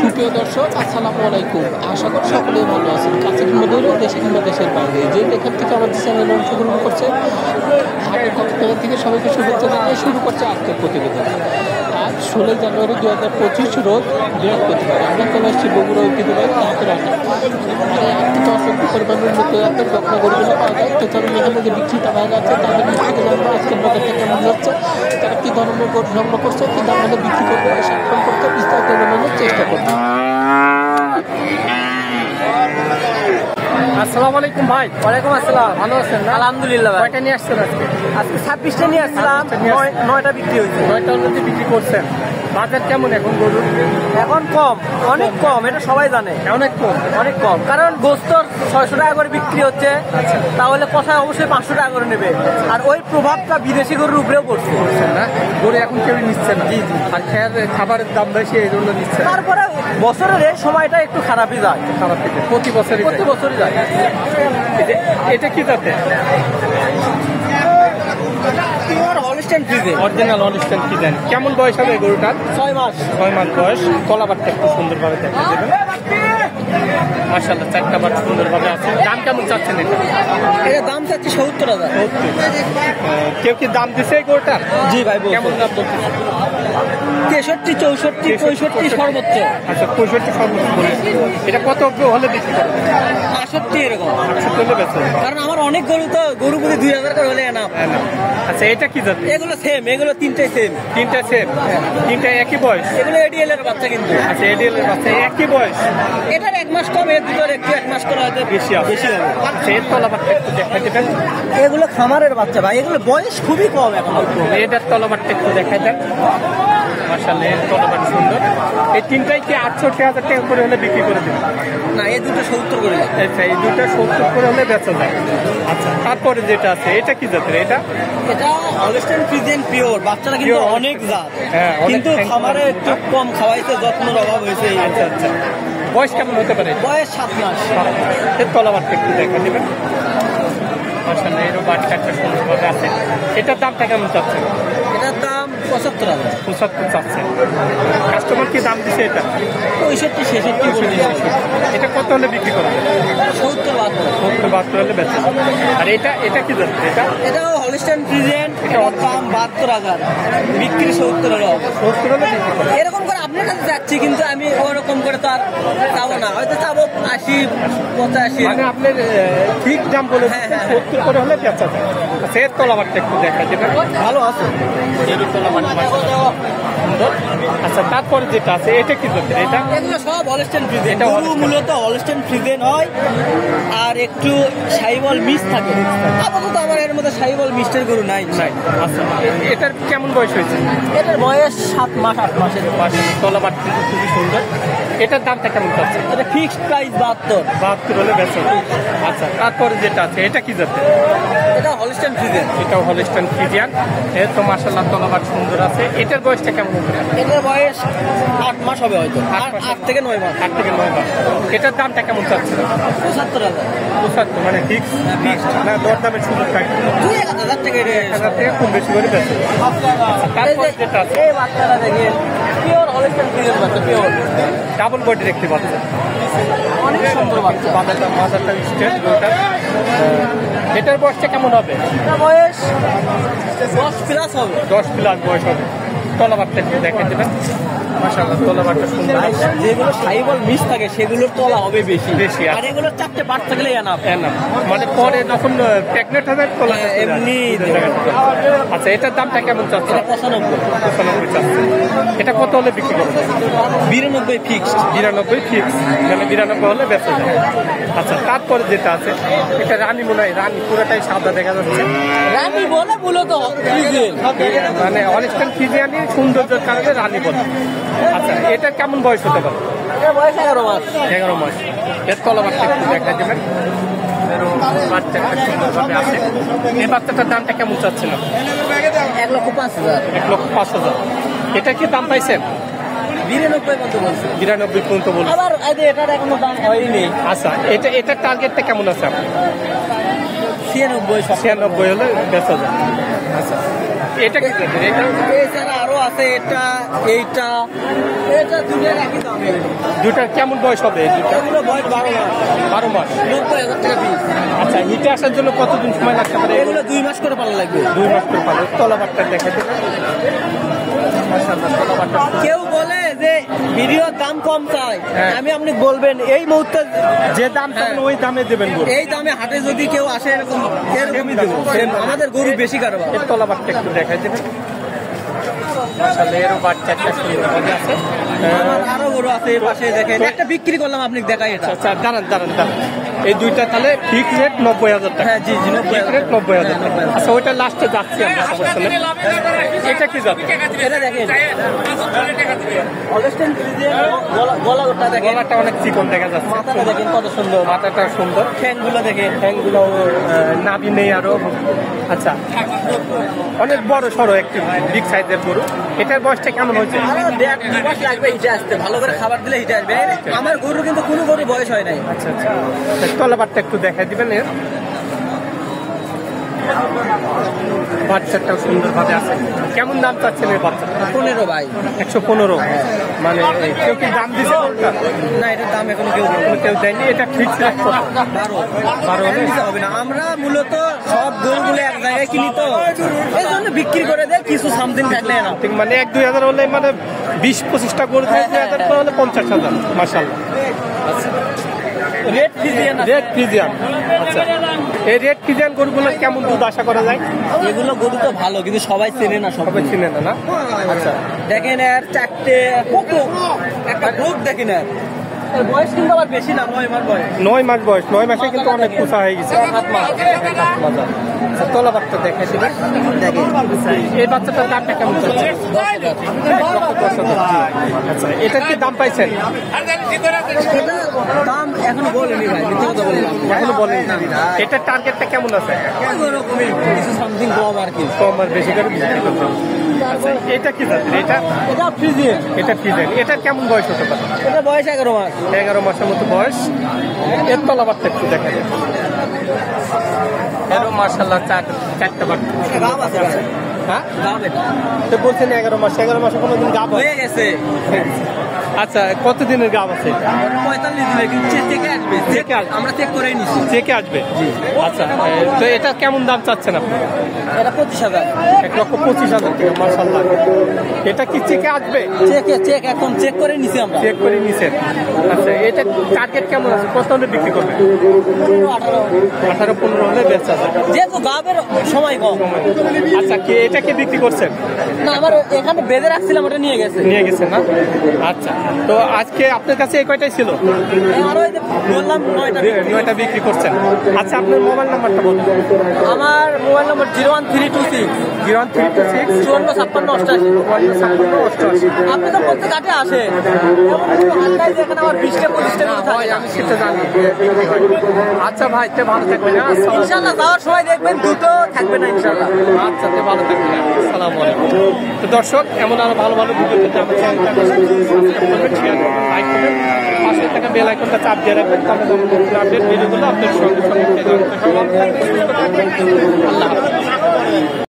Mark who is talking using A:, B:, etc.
A: সুপ্রিয় দর্শক, আসসালামু আলাইকুম। আশা করি সকলেই ভালো আছেন। কাছে কিংবা দূরে, দেশে কিংবা দেশের বাইরে, যে যেখান থেকে আমাদের চ্যানেল অংশগ্রহণ করছে, হাটের কক্সবাজার থেকে সবাইকে শুভেচ্ছা জানিয়ে শুরু করছে আজকের প্রতিবেদন। আজ 16 জানুয়ারি 2025 রোজ বৃহস্পতিবার। আমরা চলে আসছি বগুড়া ঐতিহ্যবাহী হাটের হাটে। তো অসংখ্য পরিমাণের উন্নত জাতের বকনা গরুগুলো পাওয়া যায়। তো চলুন এখানে যে বিক্রেতা ভাইরা আছে তাদের কাছ থেকে জানবো আজকের বাজারটা কেমন যাচ্ছে, তারা কী ধরনের গরু সংগ্রহ করছে, কী দাম হলে বিক্রি করবে, সম্পর্কে বিস্তারিত জানানোর চেষ্টা করবে।
B: আসসালামু আলাইকুম ভাই।
C: ওয়ালাইকুম আসসালাম।
B: ভালো আছেন না?
C: আলহামদুলিল্লাহ ভাই।
B: কয়টা নিয়ে আসছেন আজকে?
C: আজকে 26টা নিয়ে আসছিলাম, 9টা বিক্রি হয়েছে।
B: 9টা অলরেডি বিক্রি করছেন। বাজার কেমন এখন গরুর?
C: এখন কম, অনেক কম, এটা সবাই জানে।
B: অনেক কম,
C: অনেক কম, কারণ গোস্ত 600 টাকা করে বিক্রি হচ্ছে, তাহলে কষায় অবশ্যই 500 টাকা করে নেবে। আর ওই প্রভাবটা বিদেশি গরুর উপরেও পড়ছে
B: না? গরু এখন কেউ নিচ্ছে না। জি জি। আর খাবারের দাম বেশি, এই জন্য নিচ্ছে না।
C: তারপরে বছরের এই সময়টা একটু খারাপই যায়।
B: খারাপ থেকে প্রতি বছরই
C: যায়।
B: এটা কি জাতে? Original Holstein Friesian. কেমন বয়স হবে গরুটার?
C: 6 মাস।
B: 6 মাস বয়স। তলাবারটা একটু সুন্দরভাবে দেখা দেবেন। মাশাআল্লাহ, 4টা বার সুন্দরভাবে আছে। দাম কেমন চাচ্ছেন এটা?
C: এটা দাম চাচ্ছি 70,000।
B: কেউ কি দাম দিছে এই গরুটার?
C: জি ভাই।
B: কেমন দাম বলতেছে?
C: 63, 64, 65 সর্বোচ্চ।
B: আচ্ছা, 65 সর্বোচ্চ বলে। এটা কত হলে বিক্রি করবে?
C: 68 এরকম।
B: 68 হলে বেচো।
C: কারণ আমার অনেক গরু, তো গরু প্রতি 2000 করে হলে না।
B: আচ্ছা, এটা কি জাত?
C: এগুলো সেম, এগুলো তিনটাই সেম।
B: তিনটা সেম? তিনটা একই বয়স?
C: এগুলো এডিএল এর বাচ্চা কিন্তু।
B: আচ্ছা, এডিএল এর বাচ্চা একই বয়স?
C: এটার 1 মাস কম, এর দুটোর একটু 1 মাস করে হয়তো
B: বেশি হবে। আচ্ছা, এর তলাবারটা একটু দেখা দেবেন।
C: এগুলো খামারের বাচ্চা ভাই, এগুলো বয়স খুবই কম এখন।
B: এটার তলাবারটা একটু দেখা দেন। মাশাআল্লাহ, এর তলাবার সুন্দর। এই তিনটাই কি 68,000 টাকা করে হলে বিক্রি করে দেবেন?
C: না, এই দুটো 70 করে।
B: আচ্ছা, এই দুটো 70 করে হলে বেচা যায়। আচ্ছা, তারপরে যেটা আছে এটা কি জাতের? এটা
C: হলস্টাইন ফ্রিজিয়ান পিওর। বাচ্চারা কিন্তু অনেক জাত, কিন্তু খামারে একটু কম খাওয়াইতে, যত্নের অভাব হয়েছে।
B: আচ্ছা আচ্ছা। বয়স কেমন হতে পারে?
C: বয়স 7 মাস।
B: এর তলাবারটা একটু দেখা দেবেন। মাশাআল্লাহ, এরও বাচ্চা একটা সুন্দরভাবে আছে। এটার দামটা কেমন চাচ্ছে?
C: এটার দাম 75,000।
B: 75 চাচ্ছে। কাস্টমার কি দাম দিছে এটা?
C: 65, 66 বলছে।
B: এটা কত হলে বিক্রি করবে? 70-72 হলে বেচে। আর এটা কি যাচ্ছে?
C: এটাও হলস্টাইন ফ্রিজিয়ান। এটার দাম 72,000, বিক্রি 70 হলো।
B: 70 হলে বিক্রি করবে।
C: এরকম করে আপনার কাছে যাচ্ছি, কিন্তু আমি ওরকম করে তো আর চাবো না, হয়তো চাবো 80, 85।
B: মানে আপনার ঠিক দাম বলে 70 করে হলে বেচা যায়। এর তলাবারটা একটু দেখা দেবেন।
C: ভালো আছে।
B: আচ্ছা, তারপরে যেটা আছে এটা কি করতে?
C: এগুলো সব হলস্টাইন ফ্রিজিয়ান। গরু মূলত হলস্টাইন ফ্রিজিয়ান হয়, আর একটু শাহিওয়াল মিক্স থাকে। আপাতত আমার এর মধ্যে শাহিওয়াল মিক্সের গরু নাই।
B: আচ্ছা, এটার কেমন বয়স হয়েছে?
C: এটার বয়স 7 মাস, 8 মাসের।
B: তলাবার কিন্তু খুবই সুন্দর। এটার দামটা কেমন চাচ্ছে?
C: এটা ফিক্সড প্রাইস
B: 72 হলে বেচা। আচ্ছা, তারপরে যেটা আছে এটা কি যাচ্ছে?
C: এটা হলস্টাইন ফ্রিজিয়ান।
B: এটাও হলস্টাইন ফ্রিজিয়ান। এর তো মাশাআল্লাহ তলাবার সুন্দর আছে। এটার বয়সটা কেমন হবে?
C: এটার বয়স 8 মাস হবে হয়তো। 8 থেকে 9 মাস।
B: 8 থেকে 9 মাস। এটার দামটা কেমন চাচ্ছে?
C: 75,000।
B: 75 মানে ফিক্সড না? দরদামের সুযোগ থাকবে?
C: 1,000 টাকা।
B: 1,000 টাকা কম বেশি করে বেচে। তারপর যেটা আছে
C: এই বাচ্চাটা দেখেন, পিওর হলস্টাইন ফ্রিজিয়ান বাচ্চা, পিওর
B: ডাবল বডি দেখতে পাচ্ছেন।
C: অনেক সুন্দর বাচ্চা।
B: মাজারটা স্টেট গরুটা। এটার বয়সটা কেমন হবে?
C: এটা বয়স 10 প্লাস হবে।
B: 10 প্লাস বয়স হবে। তলাবারটা একটু দেখে দেবেন। মাশাআল্লাহ, তলাবারটা সুন্দর।
C: যেগুলো শাহিওয়াল মিক্স থাকে সেগুলোর তলা হবে বেশি।
B: আর
C: এগুলো 4টে বাচ্চা থাকলে এনাফ।
B: মানে পরে যখন প্রেগনেন্ট হবে তলা
C: এমনি।
B: আচ্ছা, এটার দামটা কেমন চাচ্ছে?
C: 95
B: চাচ্ছে। এটা কত হলে বিক্রি করবে?
C: 92 ফিক্সড।
B: 92 ফিক্স, মানে 92 হলে বেচা যায়। আচ্ছা, তারপরে যেটা আছে এটা রানী মনে হয়। রানী পুরোটাই সাদা দেখা যাচ্ছে।
C: রানী বলে মূলত
B: মানে হলস্টাইন ফ্রিজিয়ানের সৌন্দর্যের কারণে রানী বলে। আচ্ছা, এটা কেমন বয়স হতে পারে?
C: বয়স 11 মাস।
B: 11 মাস। এর তলাবারটা একটু দেখা দেবেন। বাচ্চা সুন্দরভাবে আছে। এই বাচ্চাটার দামটা কেমন চাচ্ছিল?
C: 1,05,000।
B: 1,05,000। এটা কি দাম পাইছেন?
C: 92 পর্যন্ত বলছে।
B: 92 পর্যন্ত বলছে।
C: আবার এটার এখনো দাম হয়নি।
B: আচ্ছা, এটার টার্গেটটা কেমন আছে আপনার?
C: 96
B: 96 হলে বেচা যায়। আচ্ছা, এটা কি জাতের? এটা
C: এছাড়া আরো আছে এটা, এইটা, এটা দুটোর একই দামে।
B: দুটার কেমন বয়স হবে? দুটা
C: এগুলো বয়স 12 মাস,
B: 12 মাস।
C: 90,000 টাকা পিস।
B: আচ্ছা, হিটে আসার জন্য কতদিন সময় লাগতে পারে?
C: এগুলো 2 মাস করে পালা লাগবে।
B: 2 মাস করে পাবে। তলাবারটা দেখে দেবেন। মাশাআল্লাহ, তলাবারটা
C: কেউ বলে যে ভিডিওর দাম কম চাই,
B: হ্যাঁ।
C: আমি আপনি বলবেন এই মুহূর্তে
B: যে দাম চাবেন ওই দামে দেবেন গরু।
C: এই দামে হাটে যদি কেউ আসে এরকমই দেবো। আমাদের গরু বেশি কারবার।
B: এর তলাবারটা একটু দেখাই দেবেন। মাশাআল্লাহ, এরও বাচ্চা একটা সুন্দর ভাবে আছে।
C: আমার আরো গরু আছে এর পাশে, দেখেন একটা বিক্রি করলাম, আপনি দেখাই এটা।
B: আচ্ছা, দাঁড়ান। এই দুইটা তাহলে ফিক্স রেট 90,000 টাকা।
C: হ্যাঁ, জি,
B: 90,000 রেট 90,000 টাকা। আচ্ছা, ওইটা লাস্টে যাচ্ছি আমরা, সমস্যা নেই। এটা কি যাবে?
C: এটা দেখেন অলস্টেন ফ্রিজিয়ান, গলাটা দেখেন,
B: গলাটা অনেক চিকন দেখা যাচ্ছে।
C: মাথাটা দেখেন কত সুন্দর,
B: মাথাটা সুন্দর,
C: ঠ্যাংগুলো দেখেন।
B: ঠ্যাংগুলো নাভি নেই আরো। আচ্ছা, অনেক বড় সড়ো একটু বিগ সাইজের গরু। এটার বয়সটা কেমন হয়েছে?
C: আরো 1.5 মাস লাগবে হিটে আসতে, ভালো করে খাবার দিলে হিটে আসবে। আমার গরু কিন্তু কোনো গরু বয়স হয় নাই।
B: আচ্ছা, তলাবারটা একটু দেখাই দিবেন। এর বাচ্চাটাও সুন্দরভাবে আছে। কেমন দাম চাচ্ছেন এই বাচ্চাটা?
C: 15 ভাই।
B: 115। মানে কেউ কি দাম দিছে কোনটা?
C: না, এটার দাম এখনো কেউ
B: দেয়নি। এটা ফিক্স রেট কত?
C: 12 নিচে হবে না। আমরা মূলত সব গরুগুলো এক জায়গায় কিনি, তো এই জন্য বিক্রি করে দেয়, কিছু সামথিং থাকলে না।
B: মানে 1-2 হাজার হলে, মানে 20-25টা গরু থাকে, 2 হাজার হলে 50,000। মাশাআল্লাহ। আচ্ছা,
C: রেড ফ্রিজিয়ান,
B: রেড ফ্রিজিয়ান। আচ্ছা, এই রেড ফ্রিজিয়ান গরুগুলো কেমন দুধ আশা করা যায়?
C: এগুলো গরু তো ভালো, কিন্তু সবাই চেনে না,
B: সবাই চিনে না, না? আচ্ছা,
C: দেখেন এর চারটে কত একটা গ্রুপ, দেখেন এর বয়স কিন্তু আবার বেশি না, 9 মাস বয়স।
B: 9 মাস বয়স। 9 মাসে কিন্তু অনেক কুচা হয়ে গেছে।
C: 7 মাস।
B: আচ্ছা, তলাবারটা দেখে দিবেন।
C: দেখেন
B: এই বাচ্চাটার দামটা কেমন চলছে? 10,000। আচ্ছা, এটার কি দাম পাইছেন?
C: এটা দাম এখনো বলেনি ভাই, মিথ্যে কথা বললাম,
B: এখনো বলেন। এটার টার্গেটটা কেমন আছে?
C: ওরকমই কিছু সামথিং কম আর কি।
B: কম আর বেশি করে বিক্রি করতে হবে। আচ্ছা, এটা কি জাতের?
C: এটা ফ্রিজিয়ান,
B: এটা ফ্রিজিয়ান। এটার কেমন বয়স হতে পারে?
C: এটা বয়স 11 মাস।
B: 11 মাসের মতো বয়স। এর তলাবারটা একটু দেখা যায়। এরও মাশাআল্লাহ চারটা বার।
C: গাব আছে ভাই,
B: হ্যাঁ,
C: গাব এটা
B: তো বলছেন 11 মাস। 11 মাসে কোনোদিন গাব হয়?
C: হয়ে গেছে।
B: আচ্ছা, কতদিনের গাব আছে?
C: 45 দিনে কিন্তু চেকে আসবে।
B: চেকে আসবে?
C: আমরা চেক করেই নিছি।
B: চেকে আসবে। আচ্ছা, তো এটা কেমন দাম চাচ্ছেন আপনি?
C: এটা 25,000।
B: 1,25,000 টাকা। মাশাআল্লাহ, এটা কি চেকে আসবে?
C: চেক এখন চেক করে নিছি আমরা।
B: চেক করে নিছেন। আচ্ছা, এটা টার্গেট কেমন আছে? কত হলে বিক্রি করবেন? 18-15 হলে বেচা যায়।
C: যেহেতু গাবের সময় কম।
B: আচ্ছা, কি এটা কি বিক্রি করছেন?
C: না, আমার এখানে বেঁধে রাখছিলাম, ওটা নিয়ে গেছে।
B: নিয়ে গেছেন না? আচ্ছা, তো আজকে আপনার কাছে এই কয়টাই ছিল?
C: আরো এই যে বললাম 9টা।
B: 9টা বিক্রি করছেন। আচ্ছা, আপনার মোবাইল নাম্বারটা বলুন।
C: আমার মোবাইল নম্বর 01326
B: 01326
C: 5488।
B: 5488।
C: আপনি তো প্রত্যেক হাটে আসেন, যেখানে আমার 20-25টা করে থাকে।
B: আমি সেটা জানি। আচ্ছা ভাই, তে ভালো থাকবেন।
C: ইনশাল্লাহ যাওয়ার সময় দেখবেন দুটো থাকবে না ইনশাল্লাহ।
B: আচ্ছা, তে ভালো থাকবেন। আসসালামু আলাইকুম। তো দর্শক, এমন আরো ভালো ভালো ভিডিও পেতে আমার চ্যানেলটা সাবস্ক্রাইব করবেন, শেয়ার করবেন, লাইক করবেন, পাশে থাকা বেল আইকনটা চাপ দিয়ে রাখবেন। তাহলে আপডেট ভিডিওগুলো আপনার সঙ্গে সঙ্গে জানতে পারবেন। আল্লাহ হাফেজ।